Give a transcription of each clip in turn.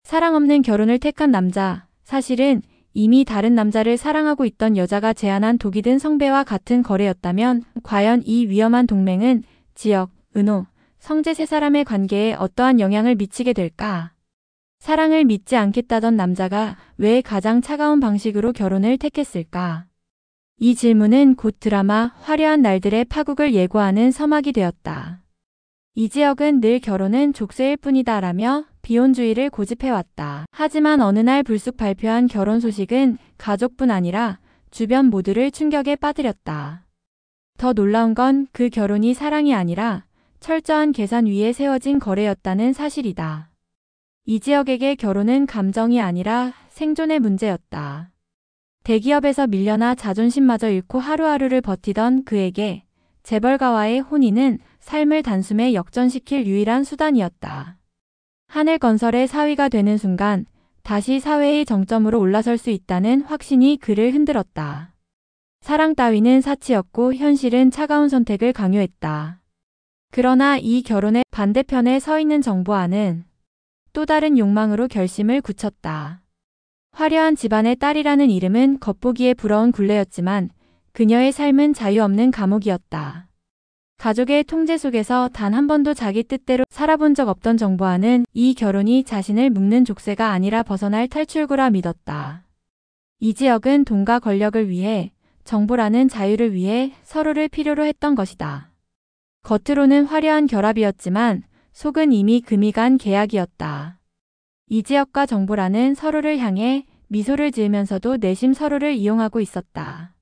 사랑 없는 결혼을 택한 남자. 사실은 이미 다른 남자를 사랑하고 있던 여자가 제안한 독이 든 성배와 같은 거래였다면 과연 이 위험한 동맹은 지역, 은호, 성재 세 사람의 관계에 어떠한 영향을 미치게 될까? 사랑을 믿지 않겠다던 남자가 왜 가장 차가운 방식으로 결혼을 택했을까? 이 질문은 곧 드라마 화려한 날들의 파국을 예고하는 서막이 되었다. 이지혁은 늘 결혼은 족쇄일 뿐이다 라며 비혼주의를 고집해왔다. 하지만 어느 날 불쑥 발표한 결혼 소식은 가족뿐 아니라 주변 모두를 충격에 빠뜨렸다. 더 놀라운 건 그 결혼이 사랑이 아니라 철저한 계산 위에 세워진 거래였다는 사실이다. 이지혁에게 결혼은 감정이 아니라 생존의 문제였다. 대기업에서 밀려나 자존심마저 잃고 하루하루를 버티던 그에게 재벌가와의 혼인은 삶을 단숨에 역전시킬 유일한 수단이었다. 하늘건설의 사위가 되는 순간 다시 사회의 정점으로 올라설 수 있다는 확신이 그를 흔들었다. 사랑 따위는 사치였고 현실은 차가운 선택을 강요했다. 그러나 이 결혼의 반대편에 서 있는 정보아는 또 다른 욕망으로 결심을 굳혔다. 화려한 집안의 딸이라는 이름은 겉보기에 부러운 굴레였지만 그녀의 삶은 자유 없는 감옥이었다. 가족의 통제 속에서 단 한 번도 자기 뜻대로 살아본 적 없던 정보아는 이 결혼이 자신을 묶는 족쇄가 아니라 벗어날 탈출구라 믿었다. 이지혁은 돈과 권력을 위해, 정보라는 자유를 위해 서로를 필요로 했던 것이다. 겉으로는 화려한 결합이었지만 속은 이미 금이 간 계약이었다. 이지혁과 정보라는 서로를 향해 미소를 지으면서도 내심 서로를 이용하고 있었다.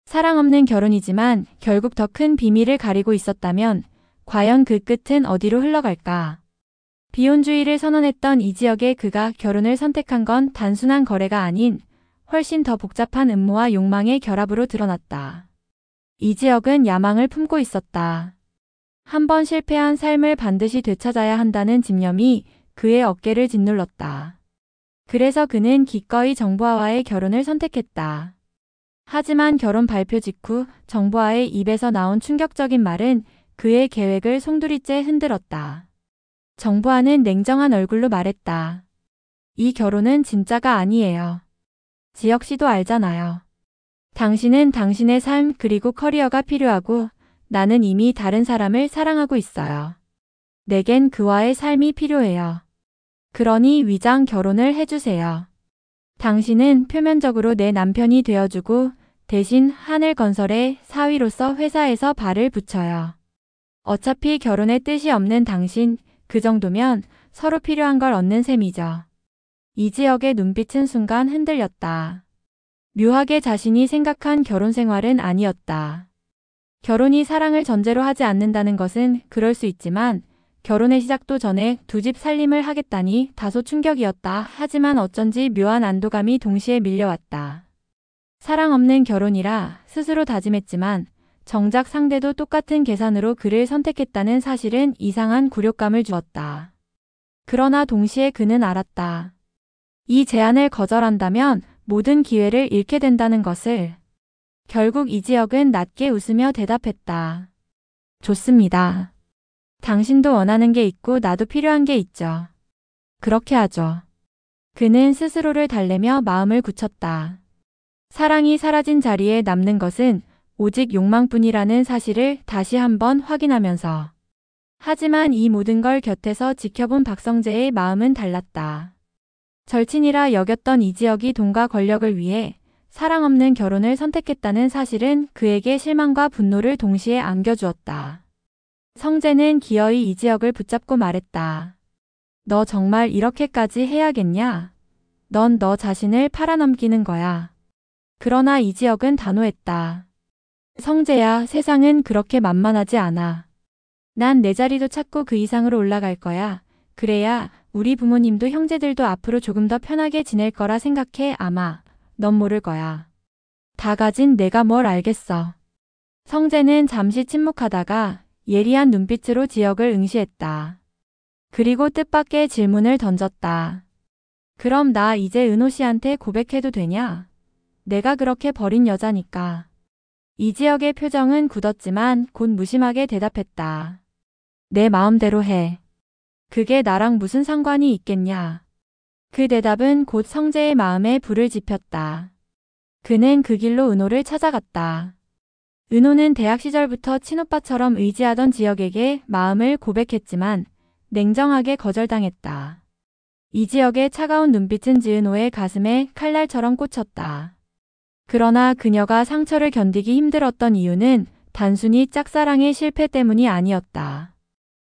사랑 없는 결혼이지만 결국 더 큰 비밀을 가리고 있었다면 과연 그 끝은 어디로 흘러갈까? 비혼주의를 선언했던 이지혁의 그가 결혼을 선택한 건 단순한 거래가 아닌 훨씬 더 복잡한 음모와 욕망의 결합으로 드러났다. 이지혁은 야망을 품고 있었다. 한 번 실패한 삶을 반드시 되찾아야 한다는 집념이 그의 어깨를 짓눌렀다. 그래서 그는 기꺼이 정보아와의 결혼을 선택했다. 하지만 결혼 발표 직후 정보아의 입에서 나온 충격적인 말은 그의 계획을 송두리째 흔들었다. 정보아는 냉정한 얼굴로 말했다. 이 결혼은 진짜가 아니에요. 지혁 씨도 알잖아요. 당신은 당신의 삶 그리고 커리어가 필요하고 나는 이미 다른 사람을 사랑하고 있어요. 내겐 그와의 삶이 필요해요. 그러니 위장 결혼을 해주세요. 당신은 표면적으로 내 남편이 되어주고 대신 하늘건설의 사위로서 회사에서 발을 붙여요. 어차피 결혼에 뜻이 없는 당신, 그 정도면 서로 필요한 걸 얻는 셈이죠. 이지혁의 눈빛은 순간 흔들렸다. 묘하게 자신이 생각한 결혼 생활은 아니었다. 결혼이 사랑을 전제로 하지 않는다는 것은 그럴 수 있지만 결혼의 시작도 전에 두 집 살림을 하겠다니 다소 충격이었다. 하지만 어쩐지 묘한 안도감이 동시에 밀려왔다. 사랑 없는 결혼이라 스스로 다짐했지만 정작 상대도 똑같은 계산으로 그를 선택했다는 사실은 이상한 굴욕감을 주었다. 그러나 동시에 그는 알았다. 이 제안을 거절한다면 모든 기회를 잃게 된다는 것을. 결국 이지혁은 낮게 웃으며 대답했다. 좋습니다. 당신도 원하는 게 있고 나도 필요한 게 있죠. 그렇게 하죠. 그는 스스로를 달래며 마음을 굳혔다. 사랑이 사라진 자리에 남는 것은 오직 욕망뿐이라는 사실을 다시 한번 확인하면서. 하지만 이 모든 걸 곁에서 지켜본 박성재의 마음은 달랐다. 절친이라 여겼던 이지혁이 돈과 권력을 위해 사랑 없는 결혼을 선택했다는 사실은 그에게 실망과 분노를 동시에 안겨주었다. 성재는 기어이 이지혁을 붙잡고 말했다. 너 정말 이렇게까지 해야겠냐? 넌 너 자신을 팔아넘기는 거야. 그러나 이지혁은 단호했다. 성재야, 세상은 그렇게 만만하지 않아. 난 내 자리도 찾고 그 이상으로 올라갈 거야. 그래야 우리 부모님도 형제들도 앞으로 조금 더 편하게 지낼 거라 생각해. 아마 넌 모를 거야. 다 가진 내가 뭘 알겠어. 성재는 잠시 침묵하다가 예리한 눈빛으로 지혁을 응시했다. 그리고 뜻밖의 질문을 던졌다. 그럼 나 이제 은호 씨한테 고백해도 되냐? 내가 그렇게 버린 여자니까. 이지혁의 표정은 굳었지만 곧 무심하게 대답했다. 내 마음대로 해. 그게 나랑 무슨 상관이 있겠냐. 그 대답은 곧 성재의 마음에 불을 지폈다. 그는 그 길로 은호를 찾아갔다. 은호는 대학 시절부터 친오빠처럼 의지하던 지혁에게 마음을 고백했지만 냉정하게 거절당했다. 이 지혁의 차가운 눈빛은 지은호의 가슴에 칼날처럼 꽂혔다. 그러나 그녀가 상처를 견디기 힘들었던 이유는 단순히 짝사랑의 실패 때문이 아니었다.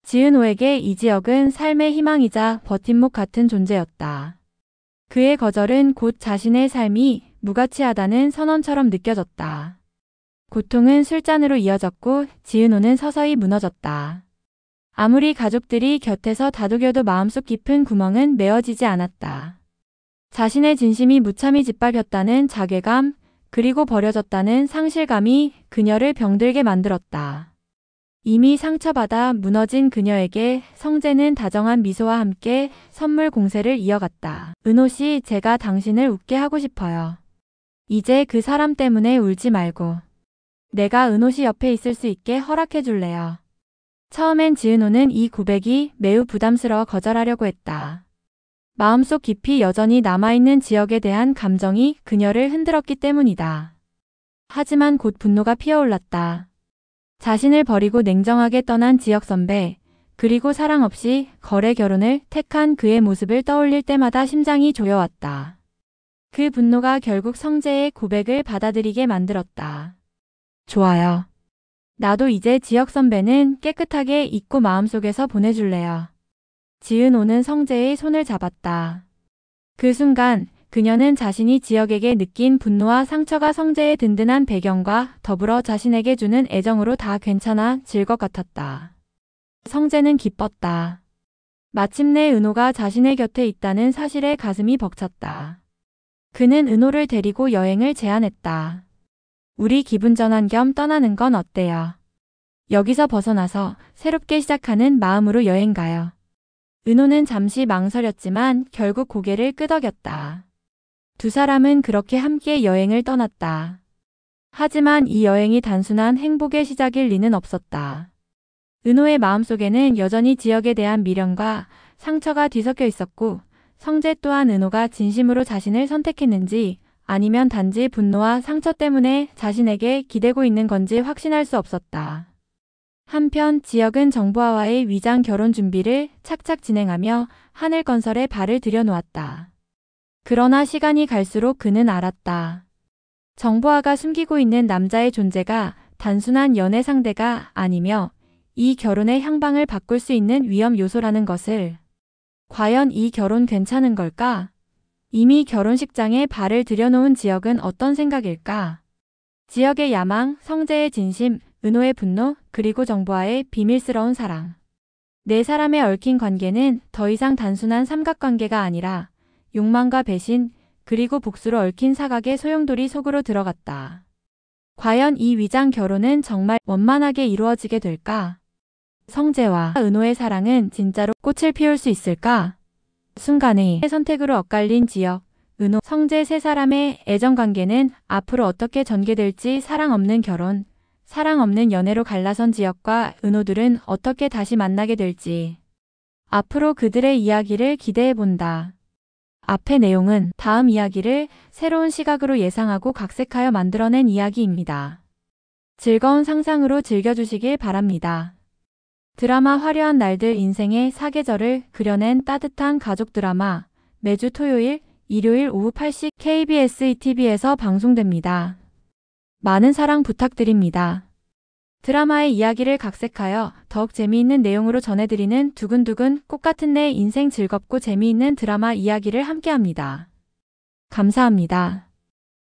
지은호에게 이지혁은 삶의 희망이자 버팀목 같은 존재였다. 그의 거절은 곧 자신의 삶이 무가치하다는 선언처럼 느껴졌다. 고통은 술잔으로 이어졌고 지은호는 서서히 무너졌다. 아무리 가족들이 곁에서 다독여도 마음속 깊은 구멍은 메워지지 않았다. 자신의 진심이 무참히 짓밟혔다는 자괴감, 그리고 버려졌다는 상실감이 그녀를 병들게 만들었다. 이미 상처받아 무너진 그녀에게 성재는 다정한 미소와 함께 선물 공세를 이어갔다. 은호 씨, 제가 당신을 웃게 하고 싶어요. 이제 그 사람 때문에 울지 말고 내가 은호 씨 옆에 있을 수 있게 허락해 줄래요. 처음엔 지은호는 이 고백이 매우 부담스러워 거절하려고 했다. 마음속 깊이 여전히 남아있는 지혁에 대한 감정이 그녀를 흔들었기 때문이다. 하지만 곧 분노가 피어올랐다. 자신을 버리고 냉정하게 떠난 지혁 선배, 그리고 사랑 없이 거래 결혼을 택한 그의 모습을 떠올릴 때마다 심장이 조여왔다. 그 분노가 결국 성재의 고백을 받아들이게 만들었다. 좋아요. 나도 이제 지혁 선배는 깨끗하게 잊고 마음속에서 보내줄래요. 지은호는 성재의 손을 잡았다. 그 순간 그녀는 자신이 지혁에게 느낀 분노와 상처가 성재의 든든한 배경과 더불어 자신에게 주는 애정으로 다 괜찮아질 것 같았다. 성재는 기뻤다. 마침내 은호가 자신의 곁에 있다는 사실에 가슴이 벅찼다. 그는 은호를 데리고 여행을 제안했다. 우리 기분 전환 겸 떠나는 건 어때요? 여기서 벗어나서 새롭게 시작하는 마음으로 여행 가요. 은호는 잠시 망설였지만 결국 고개를 끄덕였다. 두 사람은 그렇게 함께 여행을 떠났다. 하지만 이 여행이 단순한 행복의 시작일 리는 없었다. 은호의 마음속에는 여전히 지혁에 대한 미련과 상처가 뒤섞여 있었고 성재 또한 은호가 진심으로 자신을 선택했는지 아니면 단지 분노와 상처 때문에 자신에게 기대고 있는 건지 확신할 수 없었다. 한편 지혁은 정보아와의 위장 결혼 준비를 착착 진행하며 하늘건설에 발을 들여놓았다. 그러나 시간이 갈수록 그는 알았다. 정보아가 숨기고 있는 남자의 존재가 단순한 연애 상대가 아니며 이 결혼의 향방을 바꿀 수 있는 위험 요소라는 것을. 과연 이 결혼 괜찮은 걸까? 이미 결혼식장에 발을 들여놓은 지혁은 어떤 생각일까? 지혁의 야망, 성재의 진심, 은호의 분노, 그리고 정보아의 비밀스러운 사랑. 네 사람의 얽힌 관계는 더 이상 단순한 삼각관계가 아니라 욕망과 배신, 그리고 복수로 얽힌 사각의 소용돌이 속으로 들어갔다. 과연 이 위장 결혼은 정말 원만하게 이루어지게 될까? 성재와 은호의 사랑은 진짜로 꽃을 피울 수 있을까? 순간의 선택으로 엇갈린 지혁, 은호, 성재 세 사람의 애정관계는 앞으로 어떻게 전개될지. 사랑 없는 결혼, 사랑 없는 연애로 갈라선 지혁과 은호들은 어떻게 다시 만나게 될지. 앞으로 그들의 이야기를 기대해본다. 앞의 내용은 다음 이야기를 새로운 시각으로 예상하고 각색하여 만들어낸 이야기입니다. 즐거운 상상으로 즐겨주시길 바랍니다. 드라마 화려한 날들 인생의 사계절을 그려낸 따뜻한 가족 드라마, 매주 토요일, 일요일 오후 8시 KBS ETV에서 방송됩니다. 많은 사랑 부탁드립니다. 드라마의 이야기를 각색하여 더욱 재미있는 내용으로 전해드리는 두근두근 꽃같은 내 인생, 즐겁고 재미있는 드라마 이야기를 함께합니다. 감사합니다.